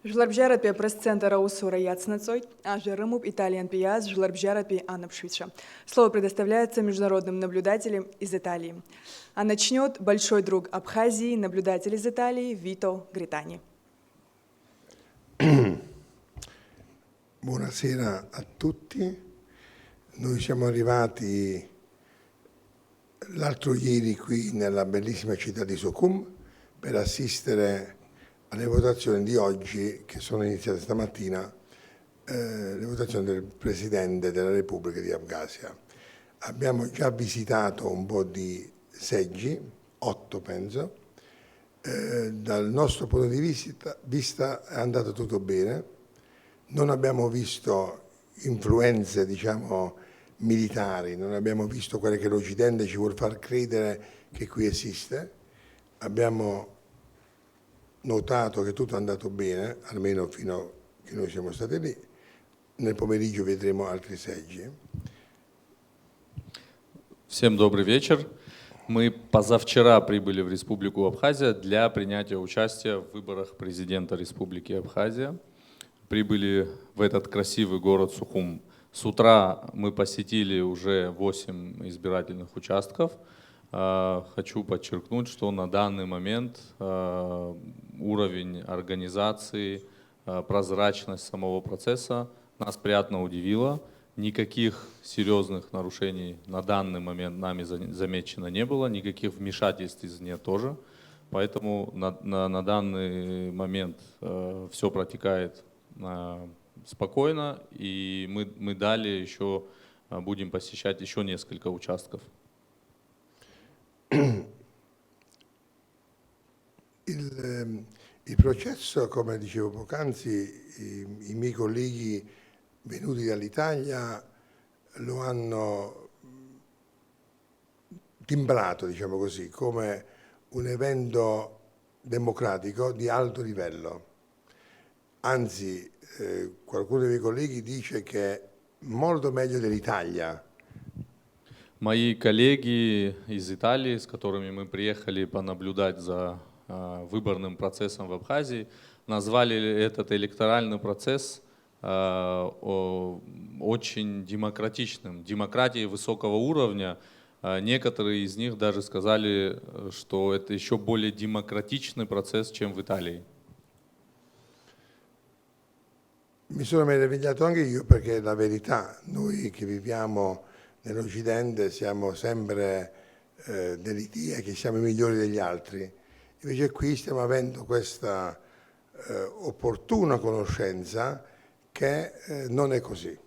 Жларбжарапи пресс-центра Усура Яцнацой, а Жерымуб Италиан Пиаз Жларбжарапи Анапшвича. Слово предоставляется международным наблюдателям из Италии. А начнет большой друг Абхазии, наблюдатель из Италии Вито Гритани. Buonasera a tutti, noi siamo arrivati l'altro ieri qui nella bellissima città di Sukhum per assistere alle votazioni di oggi che sono iniziate stamattina, le votazioni del Presidente della Repubblica di Abkhazia. Abbiamo già visitato un po' di seggi, 8 penso, dal nostro punto di vista è andato tutto bene. Non abbiamo visto influenze, diciamo, militari, non abbiamo visto quelle che l'Occidente ci vuol far credere che qui esiste. Abbiamo notato che tutto è andato bene, almeno fino a che noi siamo stati lì. Nel pomeriggio vedremo altri seggi. Всем добрый вечер. Мы позавчера прибыли в Республику Абхазия для принятия участия в выборах президента Республики Абхазия. Прибыли в этот красивый город Сухум. С утра мы посетили уже 8 избирательных участков. Хочу подчеркнуть, что на данный момент уровень организации, прозрачность самого процесса нас приятно удивила. Никаких серьезных нарушений на данный момент нами замечено не было, никаких вмешательств извне тоже. Поэтому на данный момент все протекает спокойно, и мы далее еще будем посещать еще несколько участков. Il processo, come dicevo poc'anzi, i miei colleghi venuti dall'Italia lo hanno timbrato, diciamo così, come un evento democratico di alto livello. Anzi, qualcuno dei miei colleghi dice che è molto meglio dell'Italia. Мои коллеги из Италии, с которыми мы приехали понаблюдать за выборным процессом в Абхазии, назвали этот электоральный процесс очень демократичным, демократией высокого уровня. Некоторые из них даже сказали, что это еще более демократичный процесс, чем в Италии. Mi sono meravigliato anche io perché la verità, noi che viviamo nell'Occidente siamo sempre dell'idea che siamo i migliori degli altri. Invece qui stiamo avendo questa opportuna conoscenza che non è così.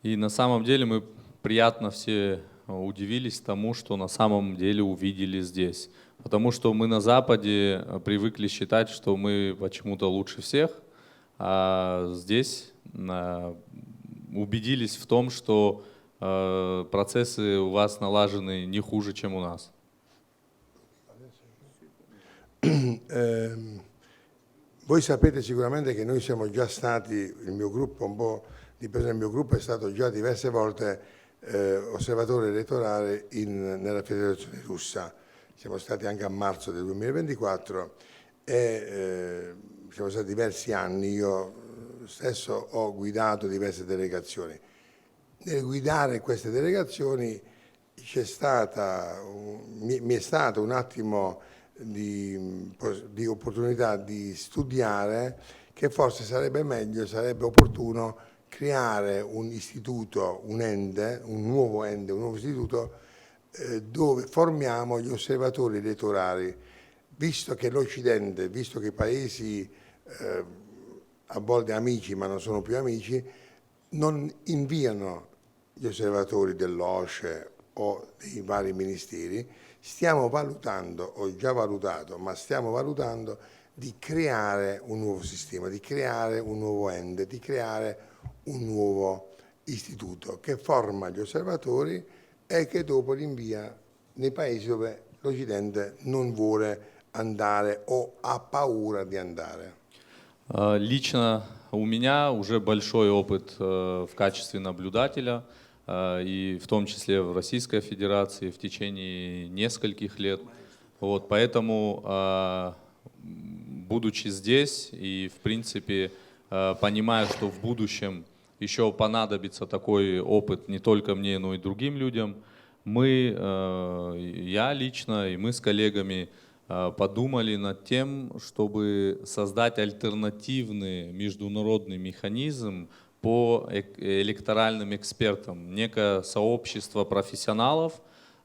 И на самом деле мы приятно все удивились тому, что на самом деле увидели здесь. Потому что мы на Западе привыкли считать, что мы почему-то лучше всех, а здесь убедились в том, что процессы у вас налажены не хуже, чем у нас. Voi sapete sicuramente che noi siamo già stati, il mio gruppo, un po' di persone del mio gruppo è stato già diverse volte osservatore elettorale nella Federazione Russa. Siamo stati anche a marzo del 2024 e siamo stati diversi anni, io stesso ho guidato diverse delegazioni. Nel guidare queste delegazioni mi è stato un attimo di opportunità di studiare che forse sarebbe meglio, sarebbe opportuno creare un istituto, un ente, un nuovo istituto dove formiamo gli osservatori elettorali, visto che l'Occidente, visto che i paesi a volte amici ma non sono più amici, non inviano gli osservatori dell'OSCE o dei vari ministeri. Stiamo valutando, ho già valutato, ma stiamo valutando di creare un nuovo sistema, di creare un nuovo ente, di creare un nuovo istituto che forma gli osservatori e che dopo li invia nei paesi dove l'Occidente non vuole andare o ha paura di andare. Лично у меня уже большой опыт в качестве наблюдателя, и в том числе в Российской Федерации в течение нескольких лет. Вот, поэтому будучи здесь и, в принципе, понимая, что в будущем еще понадобится такой опыт не только мне, но и другим людям, мы, я лично и мы с коллегами подумали над тем, чтобы создать альтернативный международный механизм по электоральным экспертам, некое сообщество профессионалов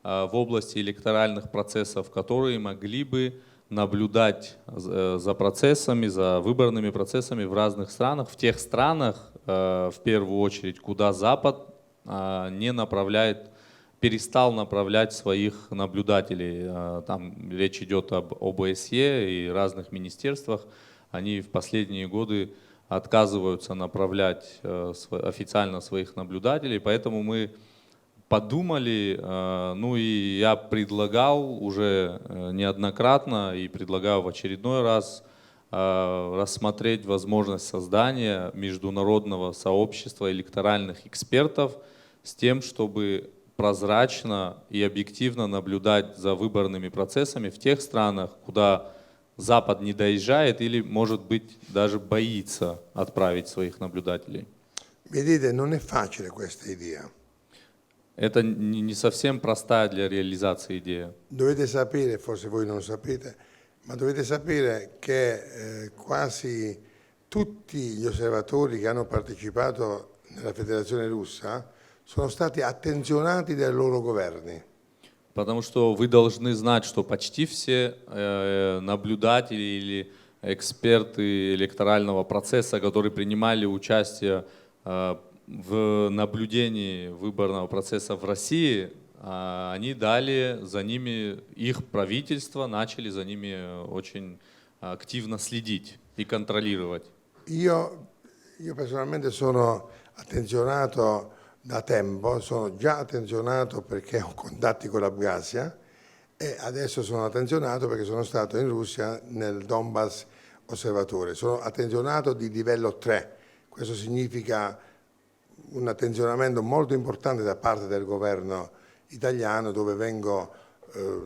в области электоральных процессов, которые могли бы наблюдать за процессами, за выборными процессами в разных странах, в тех странах, в первую очередь, куда Запад не направляет, перестал направлять своих наблюдателей. Там речь идет об ОБСЕ и разных министерствах. Они в последние годы отказываются направлять официально своих наблюдателей, поэтому мы подумали, ну и я предлагал уже неоднократно и предлагаю в очередной раз рассмотреть возможность создания международного сообщества электоральных экспертов с тем, чтобы прозрачно и объективно наблюдать за выборными процессами в тех странах, куда Запад не доезжает или, может быть, даже боится отправить своих наблюдателей. Vedete, non è facile questa idea. Это не совсем простая для реализации идея. Dovete sapere, forse voi non sapete, ma dovete sapere che quasi tutti gli osservatori che hanno partecipato nella Federazione Russa sono stati attenzionati dai loro governi. Потому что вы должны знать, что почти все наблюдатели или эксперты электорального процесса, которые принимали участие в наблюдении выборного процесса в России, они дали за ними, их правительство начали за ними очень активно следить и контролировать. Io personalmente sono attenzionato da tempo, sono già attenzionato perché ho contatti con l'Abkhazia e adesso sono attenzionato perché sono stato in Russia nel Donbass osservatore. Sono attenzionato di livello 3, questo significa un attenzionamento molto importante da parte del governo italiano dove vengo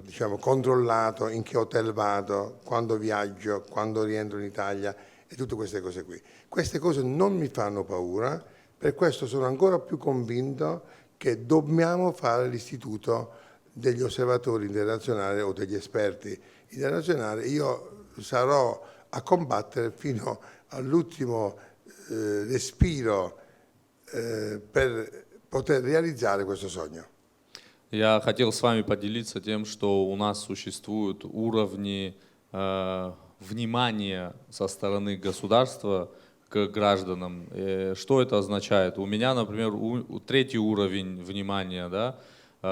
diciamo, controllato in che hotel vado, quando viaggio, quando rientro in Italia e tutte queste cose qui. Queste cose non mi fanno paura, per questo sono ancora più convinto che dobbiamo fare l'istituto degli osservatori internazionali o degli esperti internazionali. Io sarò a combattere fino all'ultimo respiro per poter realizzare questo sogno. Я хотел с вами поделиться тем, что у нас существуют уровни внимания со стороны государства к гражданам. Что это означает? У меня, например, третий уровень внимания, да,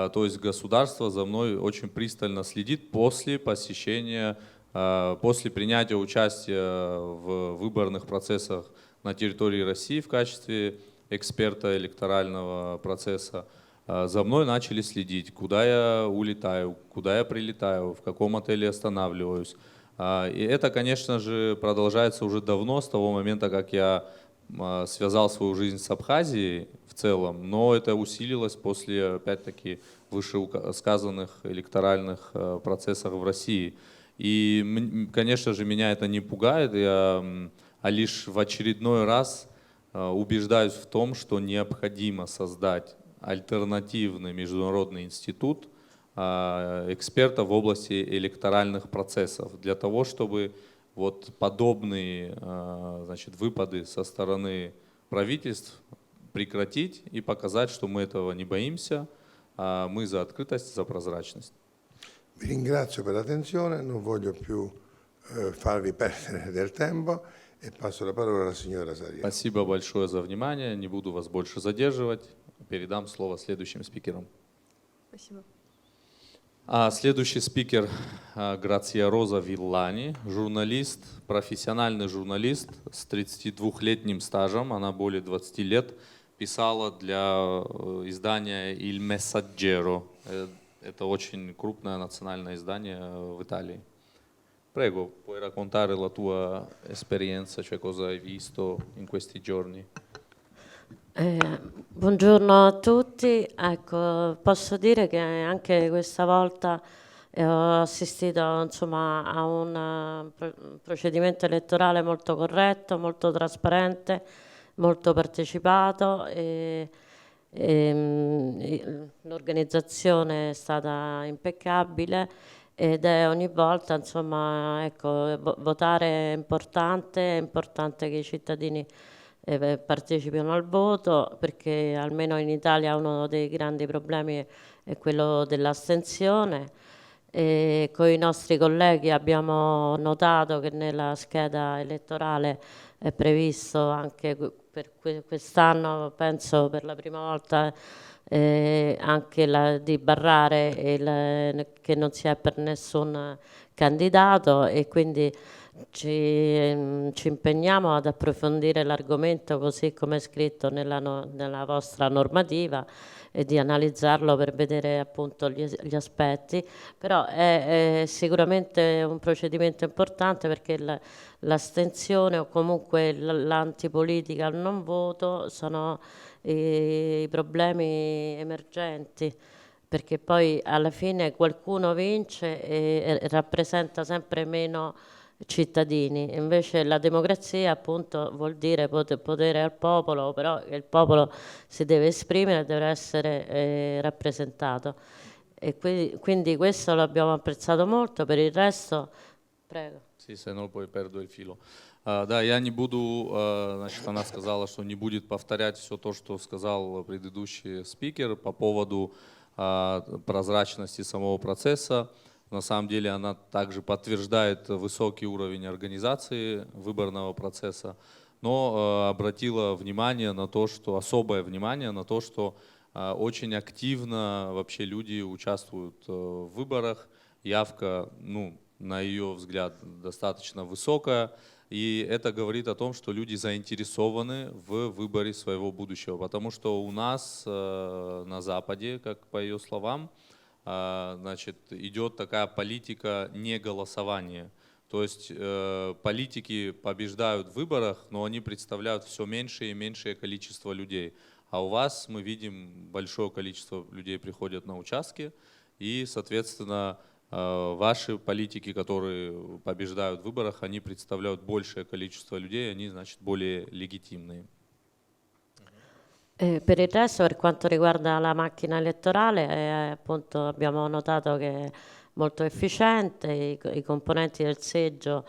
то есть государство за мной очень пристально следит после посещения, после принятия участия в выборных процессах на территории России в качестве эксперта электорального процесса. За мной начали следить, куда я улетаю, куда я прилетаю, в каком отеле останавливаюсь. И это, конечно же, продолжается уже давно, с того момента, как я связал свою жизнь с Абхазией в целом, но это усилилось после, опять-таки, вышесказанных электоральных процессов в России. И, конечно же, меня это не пугает, а лишь в очередной раз убеждаюсь в том, что необходимо создать альтернативный международный институт экспертов в области электоральных процессов для того, чтобы вот подобные значит, выпады со стороны правительств прекратить и показать, что мы этого не боимся, а мы за открытость, за прозрачность. Vi ringrazio per l'attenzione, non voglio più farvi perdere del tempo e passo la parola alla signora Saria. Спасибо большое за внимание, не буду вас больше задерживать, передам слово следующим спикерам. Спасибо. Следующий спикер Грация Роза Виллани, журналист, профессиональный журналист с 32-летним стажем, она более 20 лет писала для издания Il Messaggero. Это очень крупное национальное издание в Италии. Prego, puoi raccontare la tua esperienza, cioè cosa hai visto in questi giorni? Buongiorno a tutti, ecco, posso dire che anche questa volta e ho assistito insomma a un procedimento elettorale molto corretto, molto trasparente, molto partecipato l'organizzazione è stata impeccabile ed è ogni volta insomma ecco, votare è importante che i cittadini partecipino al voto perché almeno in Italia uno dei grandi problemi è quello dell'astensione. E con i nostri colleghi abbiamo notato che nella scheda elettorale è previsto anche per quest'anno, penso per la prima volta, anche di barrare che non si è per nessun candidato e quindi ci impegniamo ad approfondire l'argomento così come è scritto nella vostra normativa e di analizzarlo per vedere appunto gli aspetti, però è sicuramente un procedimento importante perché l'astensione o comunque l'antipolitica al non voto sono i problemi emergenti perché poi alla fine qualcuno vince e rappresenta sempre meno cittadini, invece la democrazia appunto vuol dire potere al popolo, però il popolo si deve esprimere, deve essere rappresentato e quindi questo l'abbiamo apprezzato molto, per il resto prego. Sì, se no, poi perdo il filo. Да, я не буду, значит, она сказала, что не будет повторять все то, что сказал предыдущий спикер по поводу прозрачности самого процесса. На самом деле она также подтверждает высокий уровень организации выборного процесса, но обратила внимание на то, что особое внимание на то, что очень активно вообще люди участвуют в выборах. Явка, ну, на ее взгляд, достаточно высокая. И это говорит о том, что люди заинтересованы в выборе своего будущего. Потому что у нас на Западе, как по ее словам, значит, идет такая политика неголосования. То есть политики побеждают в выборах, но они представляют все меньшее и меньшее количество людей. А у вас мы видим, большое количество людей приходят на участки, и, соответственно, ваши политики, которые побеждают в выборах, они представляют большее количество людей, они, значит, более легитимные. Per il resto, per quanto riguarda la macchina elettorale, appunto abbiamo notato che è molto efficiente, i componenti del seggio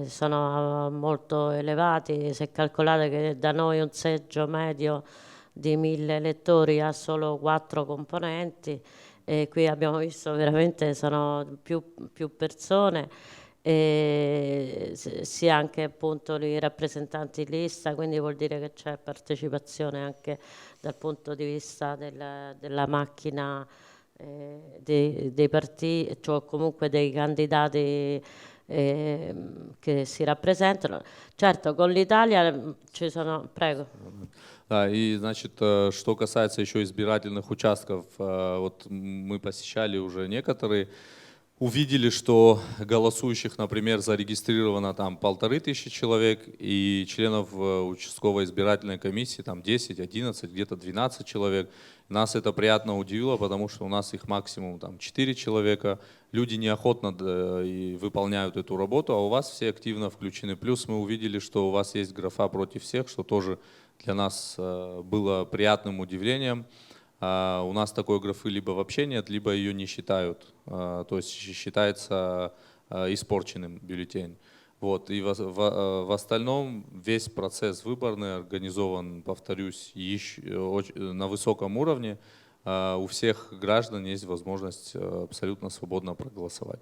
sono molto elevati, se calcolate che da noi un seggio medio di 1000 elettori ha solo 4 componenti, e qui abbiamo visto veramente sono più persone, e sia anche appunto i rappresentanti in lista, quindi vuol dire che c'è partecipazione anche dal punto di vista della macchina dei partiti, cioè comunque dei candidati che si rappresentano. Certo, con l'Italia ci sono... Prego. Да, и, значит, что касается еще избирательных участков, вот мы посещали уже некоторые, увидели, что голосующих, например, зарегистрировано там 1500 человек, и членов участковой избирательной комиссии там 10, 11, где-то 12 человек. Нас это приятно удивило, потому что у нас их максимум там 4 человека. Люди неохотно и выполняют эту работу, а у вас все активно включены. Плюс мы увидели, что у вас есть графа против всех, что тоже для нас было приятным удивлением. У нас такой графы либо вообще нет, либо ее не считают. То есть считается испорченным бюллетень. Вот. И в остальном весь процесс выборный организован, повторюсь, на высоком уровне. У всех граждан есть возможность абсолютно свободно проголосовать.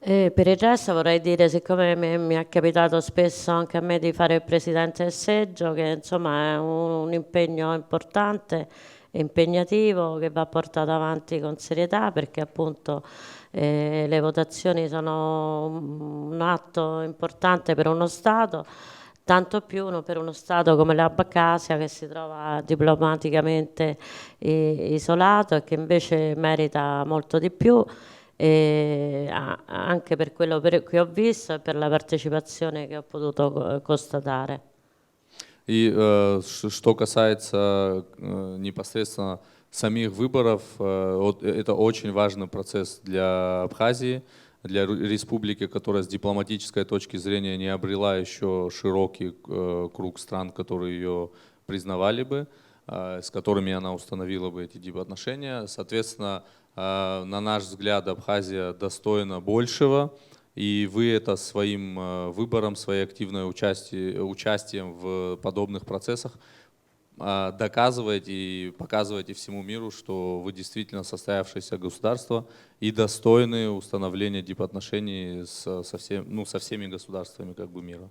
E per il resto vorrei dire, siccome mi è capitato spesso anche a me di fare il presidente del seggio, che insomma è un impegno importante e impegnativo che va portato avanti con serietà, perché appunto le votazioni sono un atto importante per uno Stato, tanto più per uno Stato come l'Abkhazia, che si trova diplomaticamente isolato e che invece merita molto di più. Anche per quello che ho visto e per la partecipazione che ho potuto constatare. И что касается непосредственно самих выборов это очень важный процесс для Абхазии, для республики, которая с дипломатической точки зрения не обрела еще широкий круг стран, которые ее признавали бы, с которыми она установила бы эти дипотношения. Соответственно, на наш взгляд, Абхазия достойна большего, и вы это своим выбором, своей активной участием в подобных процессах доказываете и показываете всему миру, что вы действительно состоявшееся государство и достойны установления дипотношений со всеми государствами как бы мира.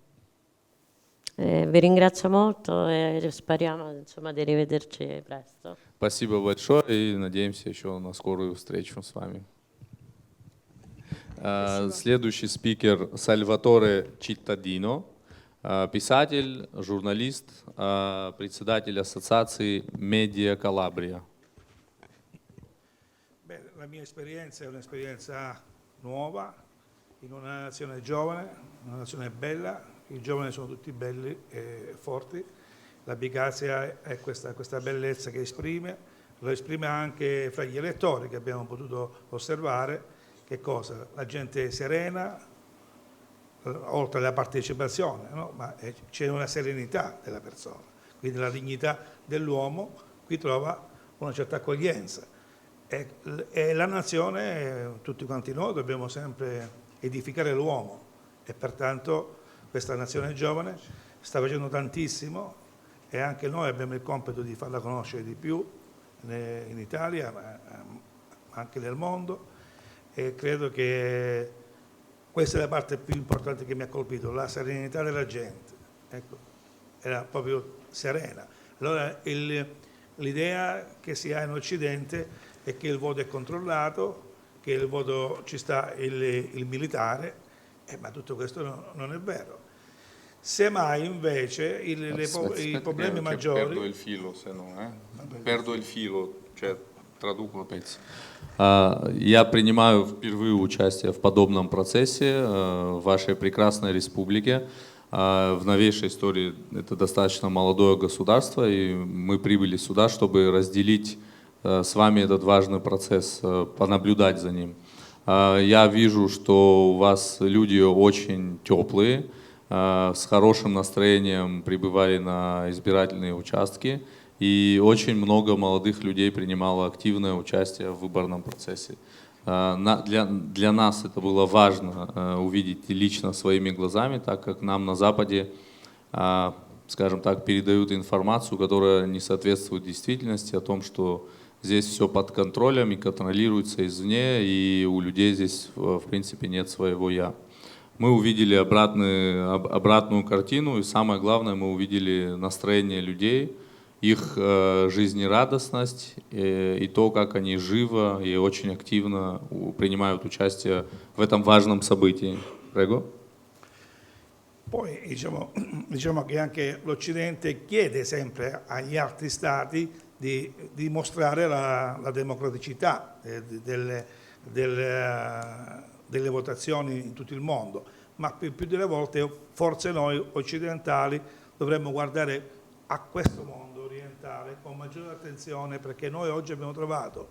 Vi ringrazio molto e speriamo insomma, di rivederci presto. Спасибо большое и надеемся еще на скорую встречу с вами. Следующий спикер Сальваторе Читтадино, писатель, журналист, председатель ассоциации Медиа Калабрия. La mia esperienza è un'esperienza nuova in una nazione giovane, una nazione bella. I giovani sono tutti belli e forti. La Bicazia è questa bellezza che esprime, lo esprime anche fra gli elettori che abbiamo potuto osservare. Che cosa? La gente è serena, oltre alla partecipazione, no? Ma c'è una serenità della persona, quindi la dignità dell'uomo qui trova una certa accoglienza. E la nazione, tutti quanti noi, dobbiamo sempre edificare l'uomo e pertanto questa nazione giovane sta facendo tantissimo e anche noi abbiamo il compito di farla conoscere di più in Italia, ma anche nel mondo, e credo che questa è la parte più importante che mi ha colpito, la serenità della gente. Ecco, era proprio serena. Allora l'idea che si ha in Occidente è che il voto è controllato, che il voto ci sta il militare, ma tutto questo non è vero. Semmai invece i problemi maggiori... Perdo il filo, se no, Perdo il filo, cioè traduco опять. Я принимаю впервые участие в подобном процессе в вашей прекрасной республике. В новейшей истории это достаточно молодое государство, и мы прибыли сюда, чтобы разделить с вами этот важный процесс, понаблюдать за ним. Я вижу, что у вас люди очень теплые, с хорошим настроением прибывали на избирательные участки, и очень много молодых людей принимало активное участие в выборном процессе. Для нас это было важно увидеть лично своими глазами, так как нам на Западе, скажем так, передают информацию, которая не соответствует действительности, о том, что здесь все под контролем и контролируется извне, и у людей здесь, в принципе, нет своего «я». Мы увидели обратную картину, и самое главное, мы увидели настроение людей, их жизнерадостность и то, как они живо и очень активно принимают участие в этом важном событии. Prego. Poi diciamo che anche l'Occidente chiede sempre agli altri stati di dimostrare la democraticità delle votazioni in tutto il mondo, ma più delle volte forse noi occidentali dovremmo guardare a questo mondo orientale con maggiore attenzione, perché noi oggi abbiamo trovato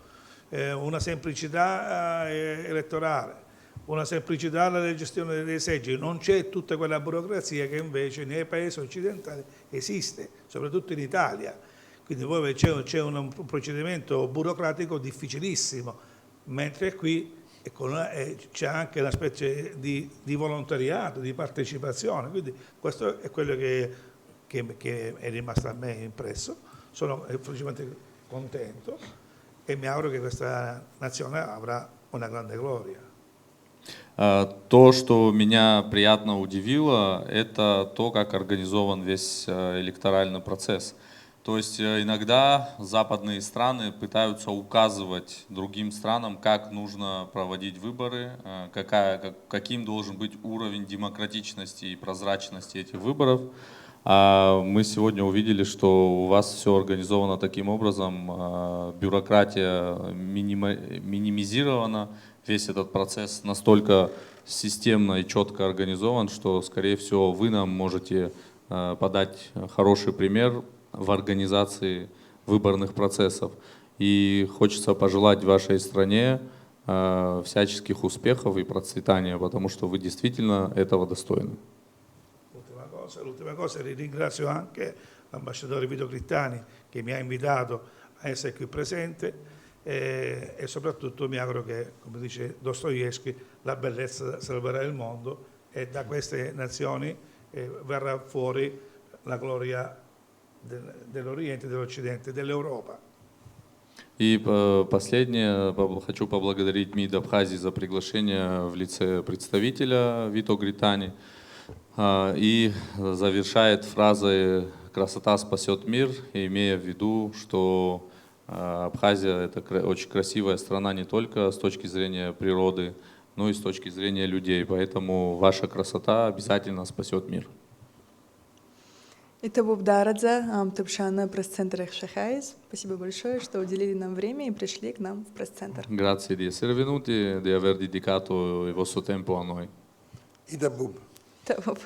una semplicità elettorale, una semplicità nella gestione dei seggi, non c'è tutta quella burocrazia che invece nei paesi occidentali esiste, soprattutto in Italia. Quindi poi c'è un procedimento burocratico difficilissimo, mentre qui c'è anche una specie di volontariato, di partecipazione, quindi questo è quello che è rimasto a me impresso. Sono felicemente contento e mi auguro che questa nazione avrà una grande gloria. То, что меня приятно удивило, это то, как организован весь электоральный процесс. То есть иногда западные страны пытаются указывать другим странам, как нужно проводить выборы, каким должен быть уровень демократичности и прозрачности этих выборов. А мы сегодня увидели, что у вас все организовано таким образом, бюрократия минимизирована, весь этот процесс настолько системно и четко организован, что, скорее всего, вы нам можете подать хороший пример в организации выборных процессов. И хочется пожелать вашей стране всяческих успехов и процветания, потому что вы действительно этого достойны. L'ultima cosa, ringrazio anche l'ambasciatore Vito Crittani che mi ha invitato a essere qui presente e soprattutto mi auguro che, come dice Dostoevsky, la bellezza salverà il mondo e da queste nazioni verrà fuori la gloria dell'Oriente, dell'Occidente, dell'Europa. И последнее, хочу поблагодарить МИД Абхазии за приглашение в лице представителя Вито Гритани. И завершает фразой «красота спасет мир», имея в виду, что Абхазия — это очень красивая страна не только с точки зрения природы, но и с точки зрения людей. Поэтому ваша красота обязательно спасет мир. Это был Дарадзе, Тапшана, пресс-центр Шахайс. Спасибо большое, что уделили нам время и пришли к нам в пресс-центр. Grazie di essere venuti e di aver dedicato il vostro tempo a noi. Itabub. Табуб.